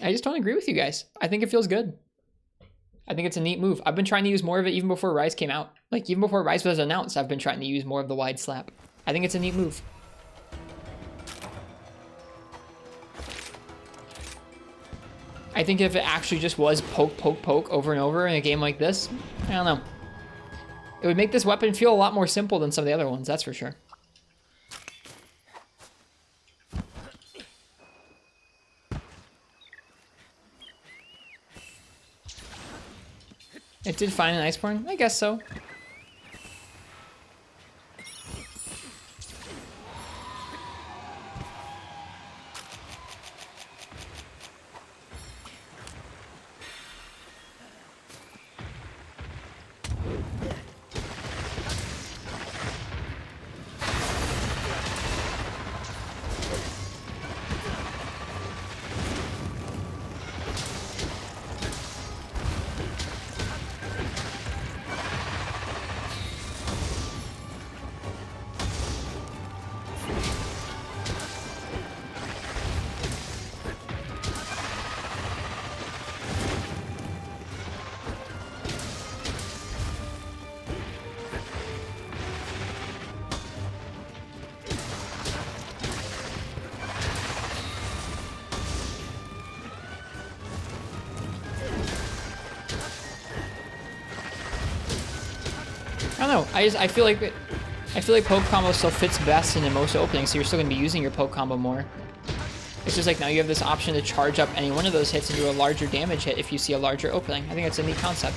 I just don't agree with you guys. I think it feels good. I think it's a neat move. I've been trying to use more of it even before Rise came out. Like, even before Rise was announced, I've been trying to use more of the wide slap. I think it's a neat move. I think if it actually just was poke, poke, poke over and over in a game like this, I don't know. It would make this weapon feel a lot more simple than some of the other ones, that's for sure. It did find an Iceborne? I guess so. I don't know. I feel like poke combo still fits best into most openings, so you're still gonna be using your poke combo more. It's just like now you have this option to charge up any one of those hits and do a larger damage hit if you see a larger opening. I think that's a neat concept.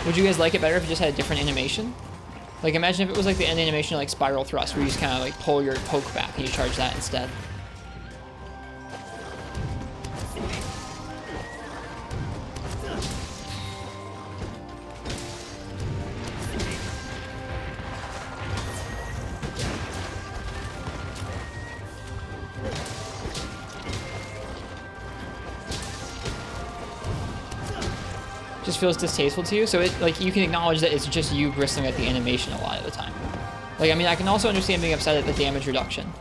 Would you guys like it better if it just had a different animation? Like, imagine if it was like the end animation like Spiral Thrust, where you just kind of like pull your poke back and you charge that instead. Just feels distasteful to you, so it like you can acknowledge that it's just you bristling at the animation a lot of the time. Like, I mean, I can also understand being upset at the damage reduction,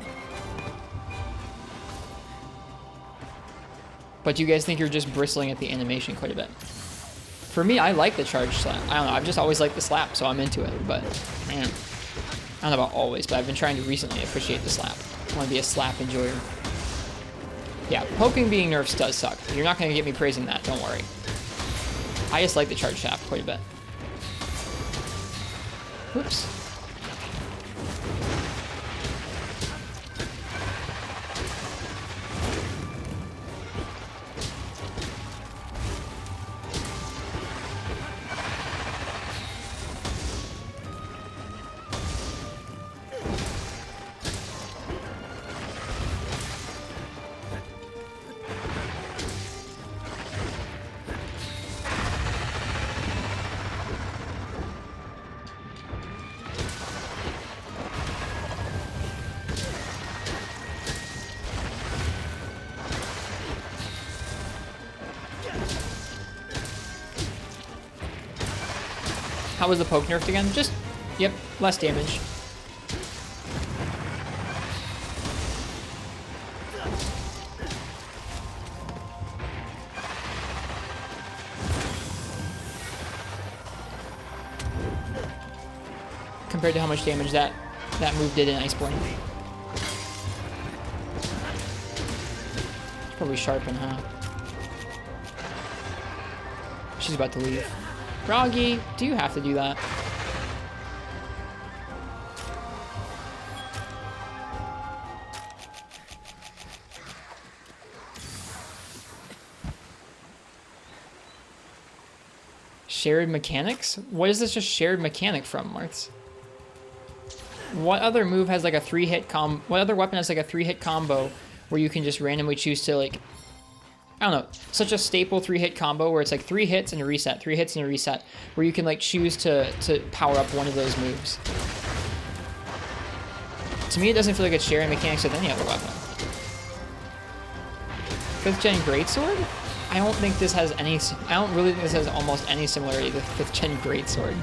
but you guys think you're just bristling at the animation quite a bit. For me, I like the charge slap. I don't know, I've just always liked the slap, so I'm into it. But man, I don't know about always, but I've been trying to recently appreciate the slap. I want to be a slap enjoyer. Yeah, poking being nerfed does suck. You're not going to get me praising that, don't worry. I just like the charge shaft quite a bit. Whoops. How was the poke nerfed again? Just, yep, less damage. Compared to how much damage that move did in Iceborne. It's probably sharpen, huh? She's about to leave. Froggy, do you have to do that? Shared mechanics? What is this just shared mechanic from, Martz? What other move has like a 3-hit what other weapon has like a 3-hit combo where you can just randomly choose to like, I don't know, such a staple 3-hit combo where it's like 3 hits and a reset, 3 hits and a reset, where you can like choose to power up one of those moves. To me, it doesn't feel like it's sharing mechanics with any other weapon. 5th gen greatsword? I don't think this has any, I don't really think this has almost any similarity to 5th gen greatsword.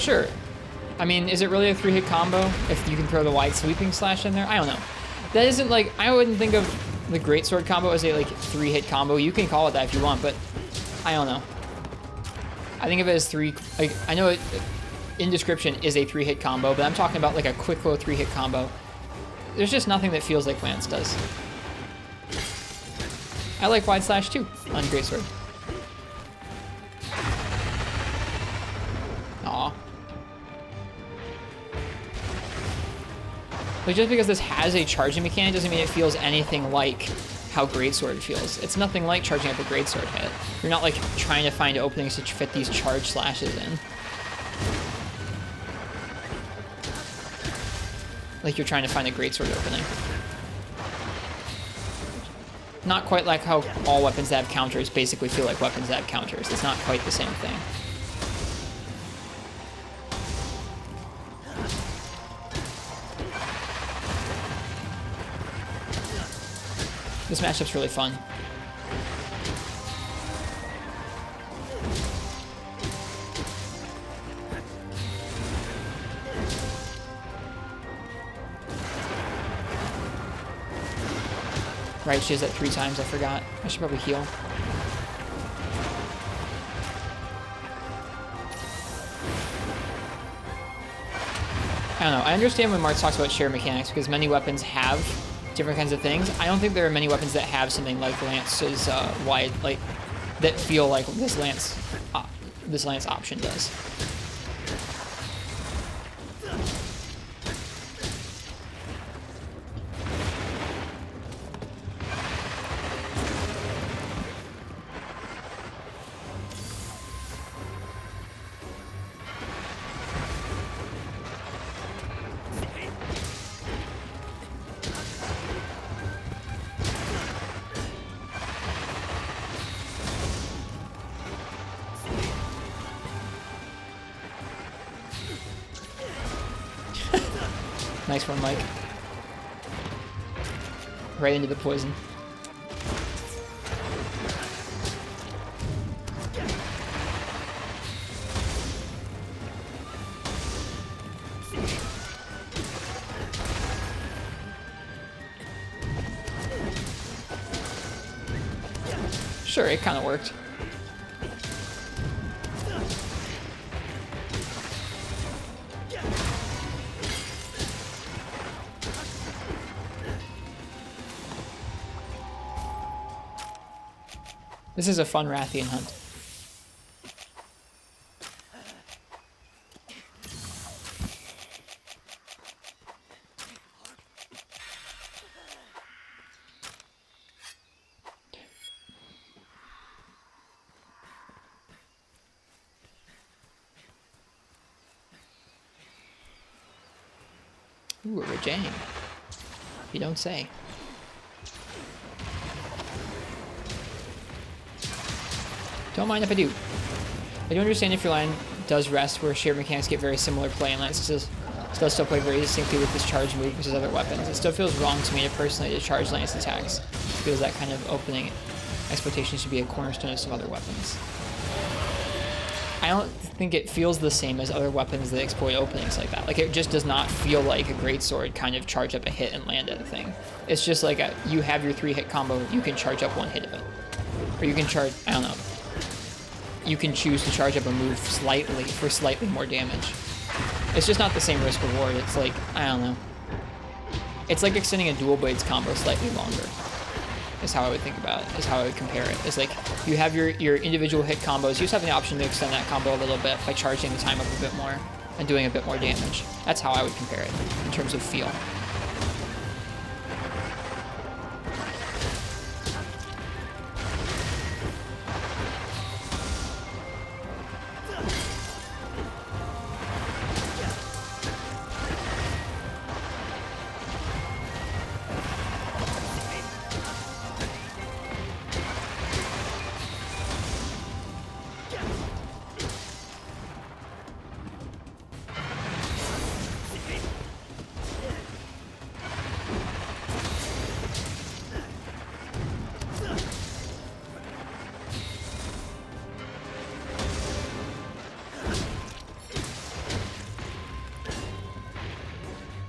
Sure. I mean, is it really a 3-hit combo if you can throw the wide sweeping slash in there? I don't know. That isn't like, I wouldn't think of the greatsword combo as a like 3-hit combo. You can call it that if you want, but I don't know. I think of it as three, like, I know it in description is a 3-hit combo, but I'm talking about like a quick low 3-hit combo. There's just nothing that feels like Lance does. I like wide slash too on greatsword. Aw. Like, just because this has a charging mechanic doesn't mean it feels anything like how greatsword feels. It's nothing like charging up a greatsword hit. You're not like trying to find openings to fit these charge slashes in. Like you're trying to find a greatsword opening. Not quite like how all weapons that have counters basically feel like weapons that have counters. It's not quite the same thing. This matchup's really fun. Right, she has that 3 times, I forgot. I should probably heal. I don't know, I understand when Martz talks about share mechanics because many weapons have different kinds of things. I don't think there are many weapons that have something like Lance's wide, like, that feel like this Lance option does. Nice one, Mike. Right into the poison. Sure, it kind of worked. This is a fun Rathian hunt. Ooh, a Rajang. You don't say. Don't mind if I do. I do understand if your line does rest where shared mechanics get very similar play and Lance still play very distinctly with this charge move versus other weapons. It still feels wrong to me personally to charge Lance attacks. It feels that kind of opening exploitation should be a cornerstone of some other weapons. I don't think it feels the same as other weapons that exploit openings like that. Like, it just does not feel like a greatsword kind of charge up a hit and land at a thing. It's just like you have your 3-hit combo, you can charge up 1 hit of it. Or you can charge, I don't know. You can choose to charge up a move slightly for slightly more damage. It's just not the same risk reward. It's like, I don't know. It's like extending a dual blades combo slightly longer. Is how I would think about it, is how I would compare it. It's like you have your individual hit combos. You just have the option to extend that combo a little bit by charging the time up a bit more and doing a bit more damage. That's how I would compare it in terms of feel.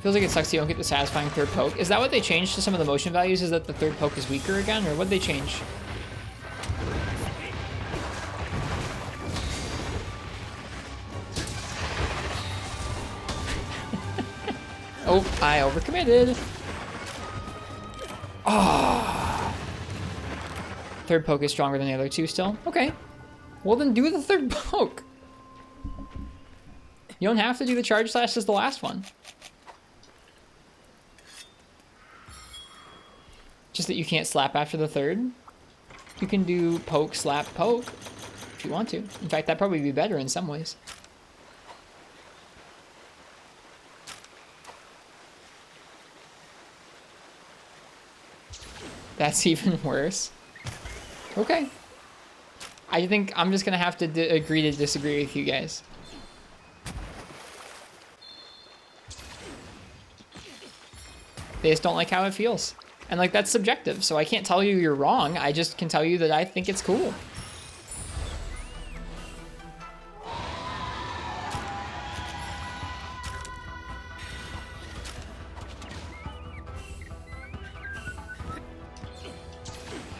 Feels like it sucks you don't get the satisfying third poke. Is that what they changed to some of the motion values? Is that the third poke is weaker again? Or what did they change? Oh, I overcommitted. Ah. Third poke is stronger than the other two still. Okay. Well, then do the third poke. You don't have to do the charge slash as the last one. Just that you can't slap after the third. You can do poke, slap, poke if you want to. In fact, that'd probably be better in some ways. That's even worse. Okay. I think I'm just gonna have to agree to disagree with you guys. They just don't like how it feels. And like, that's subjective, so I can't tell you you're wrong. I just can tell you that I think it's cool.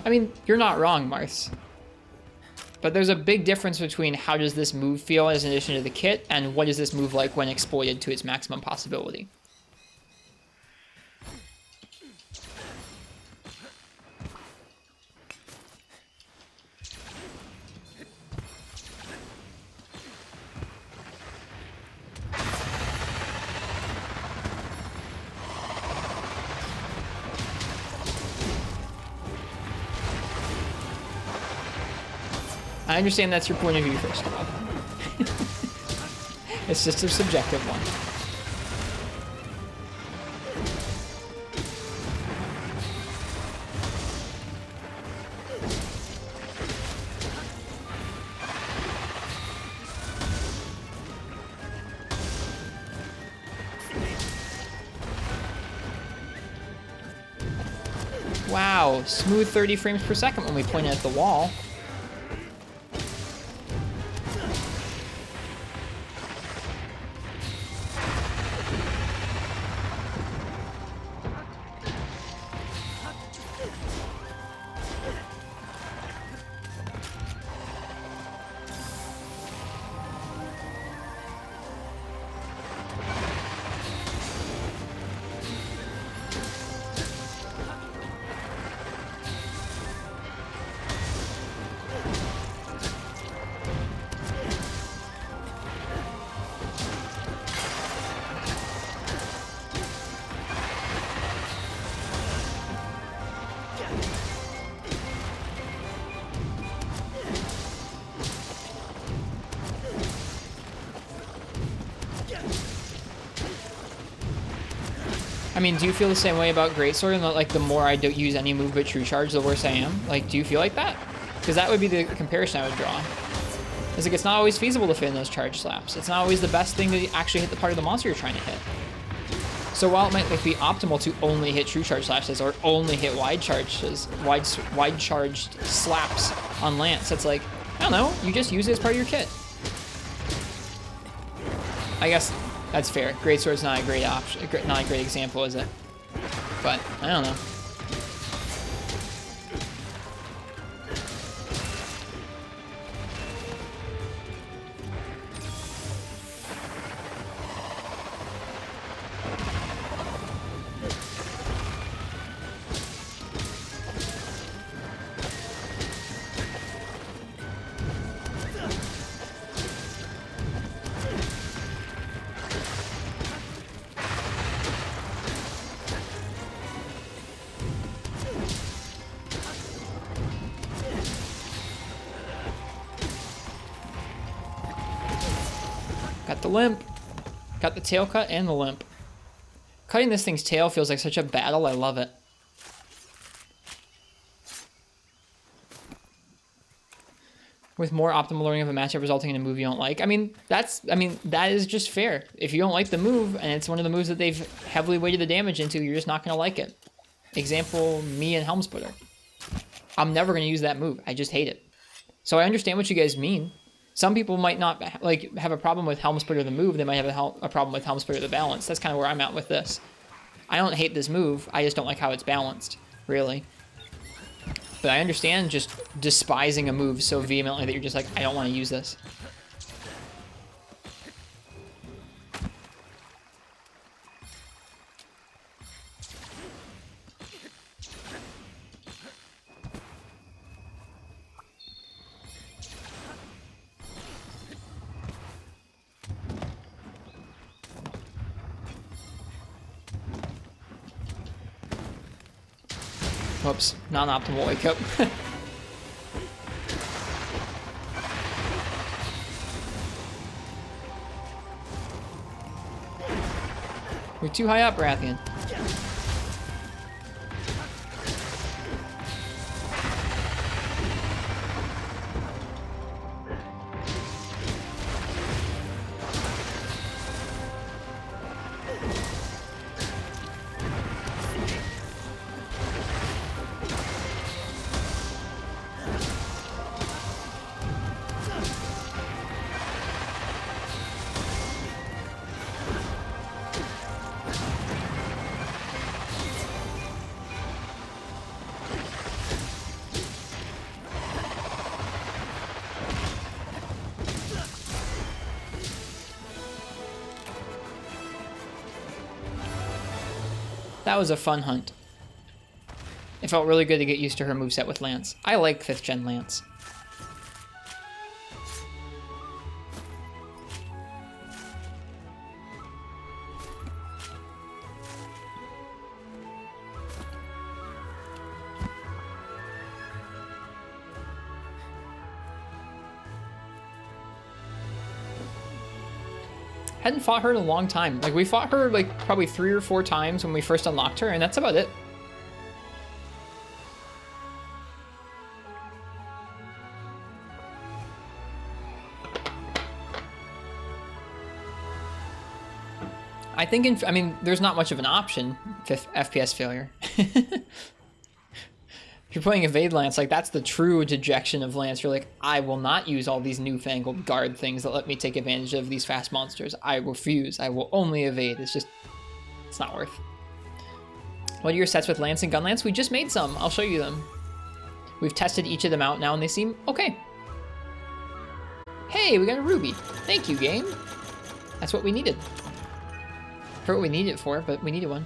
I mean, you're not wrong, Marth. But there's a big difference between how does this move feel as an addition to the kit and what is this move like when exploited to its maximum possibility. I understand that's your point of view, first of all. It's just a subjective one. Wow, smooth 30 frames per second when we point it at the wall. I mean, do you feel the same way about Greatsword, and that, like, the more I don't use any move but True Charge, the worse I am? Like, do you feel like that? Because that would be the comparison I would draw. It's like, it's not always feasible to fit in those charge slaps. It's not always the best thing to actually hit the part of the monster you're trying to hit. So while it might like, be optimal to only hit True Charge slashes or only hit wide charges, wide charged slaps on Lance, it's like, I don't know, you just use it as part of your kit. I guess that's fair. Greatsword's not a great option, not a great example, is it? But I don't know. Got the limp. Got the tail cut and the limp. Cutting this thing's tail feels like such a battle. I love it. With more optimal learning of a matchup resulting in a move you don't like. I mean, that is just fair. If you don't like the move, and it's one of the moves that they've heavily weighted the damage into, you're just not going to like it. Example, me and Helm Splitter. I'm never going to use that move. I just hate it. So I understand what you guys mean. Some people might not like have a problem with Helm Splitter the move. They might have a problem with Helm Splitter the balance. That's kind of where I'm at with this. I don't hate this move. I just don't like how it's balanced, really. But I understand just despising a move so vehemently that you're just like, I don't want to use this. Whoops, non-optimal wake up. We're too high up, Rathian. That was a fun hunt. It felt really good to get used to her moveset with Lance. I like 5th gen Lance. Hadn't fought her in a long time. Like, we fought her, like, probably 3 or 4 times when we first unlocked her, and that's about it. I think, I mean, there's not much of an option, 5th FPS failure. If you're playing Evade Lance, like, that's the true dejection of Lance. You're like, I will not use all these newfangled guard things that let me take advantage of these fast monsters. I refuse. I will only evade. It's just, it's not worth. What are your sets with Lance and Gun Lance? We just made some. I'll show you them. We've tested each of them out now, and they seem okay. Hey, we got a Ruby. Thank you, game. That's what we needed. For what we needed it for, but we needed one.